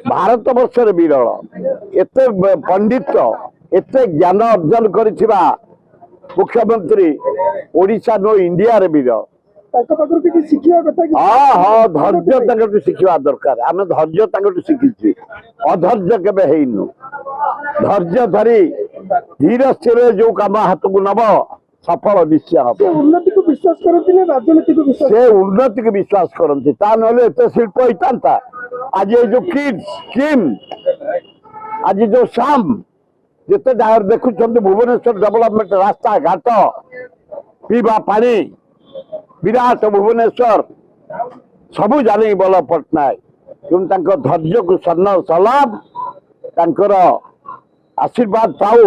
भारत वर्ष विरल एत पंडित एत ज्ञान अर्जन करिथिबा मुख्यमंत्री ओडिशा नो इंडिया रे विरल। हाँ हाँ धैर्य शिखा दरकार आम धैर्य शिखी अधर्य केबे हेइनु धैर्य धरी धीर स्थिर जो काम हाथ को नब सफल निश्चय हम उन्नति को विश्वास करती ना राजनीति को विश्वास से उन्नति को विश्वास करती ता नले एत शिल्प होता आज ये जो किम आज जो शाम जिते देखुं भुवनेश्वर डेवलपमेंट रास्ता घाट पीवा पानी विराट भुवनेश्वर सबू जानी बल पट्टनायक क्यों धैर्य को सलाम तांकर आशीर्वाद पाऊ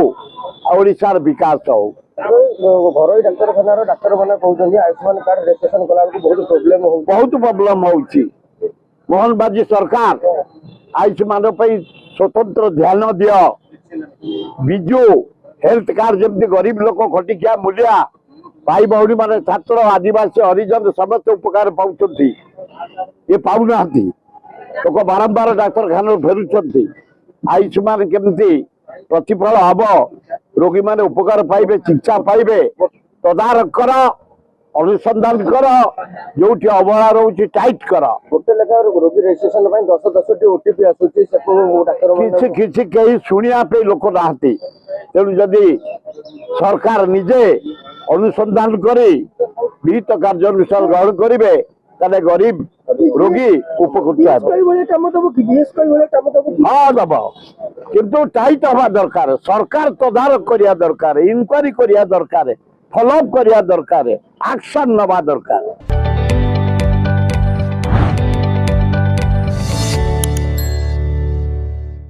ओडिशार विकास हो। घर डाक्तखाना डाक्तर मैंने कहते आयुष्मान कार्ड रजिस्ट्रेशन कला बहुत प्रोब्लेम हो मोहन बाजी सरकार आयुष्मान स्वतंत्र ध्यान दियो विजु हेल्थ कार्ड जमी गरीब लोक खटिकिया मूलिया भाई भौणी मान छात्र आदिवासी हरिजन समस्त उपकार पाँच ये पाऊना लोक बारंबार डाक्तखाना फेरुंट आयुष्मान केमती प्रतिफल हम रोगी माने उपकार पाइबे चिकित्सा पाइबे तदारख कर अनुसंधान कर जो अवहेला रोचे टाइट कर गोटे लेखा रोगी रजिस्ट्रेशन 10 ओटीपी आसुची किसी किसी कहीं शुणिया पे लोक ना तेणु जदि सरकार निजे अनुसंधान करी विहित कार्यानुष्ठान ग्रहण करेंगे ताले गरीब रोगी उपकृत हाँ दब किंतु टाइट हवा दरकार सरकार तदारख करिया दरकार इंक्वारी करिया दरकार फॉलोअप करिया दरकार एक्शन नवा दरकार।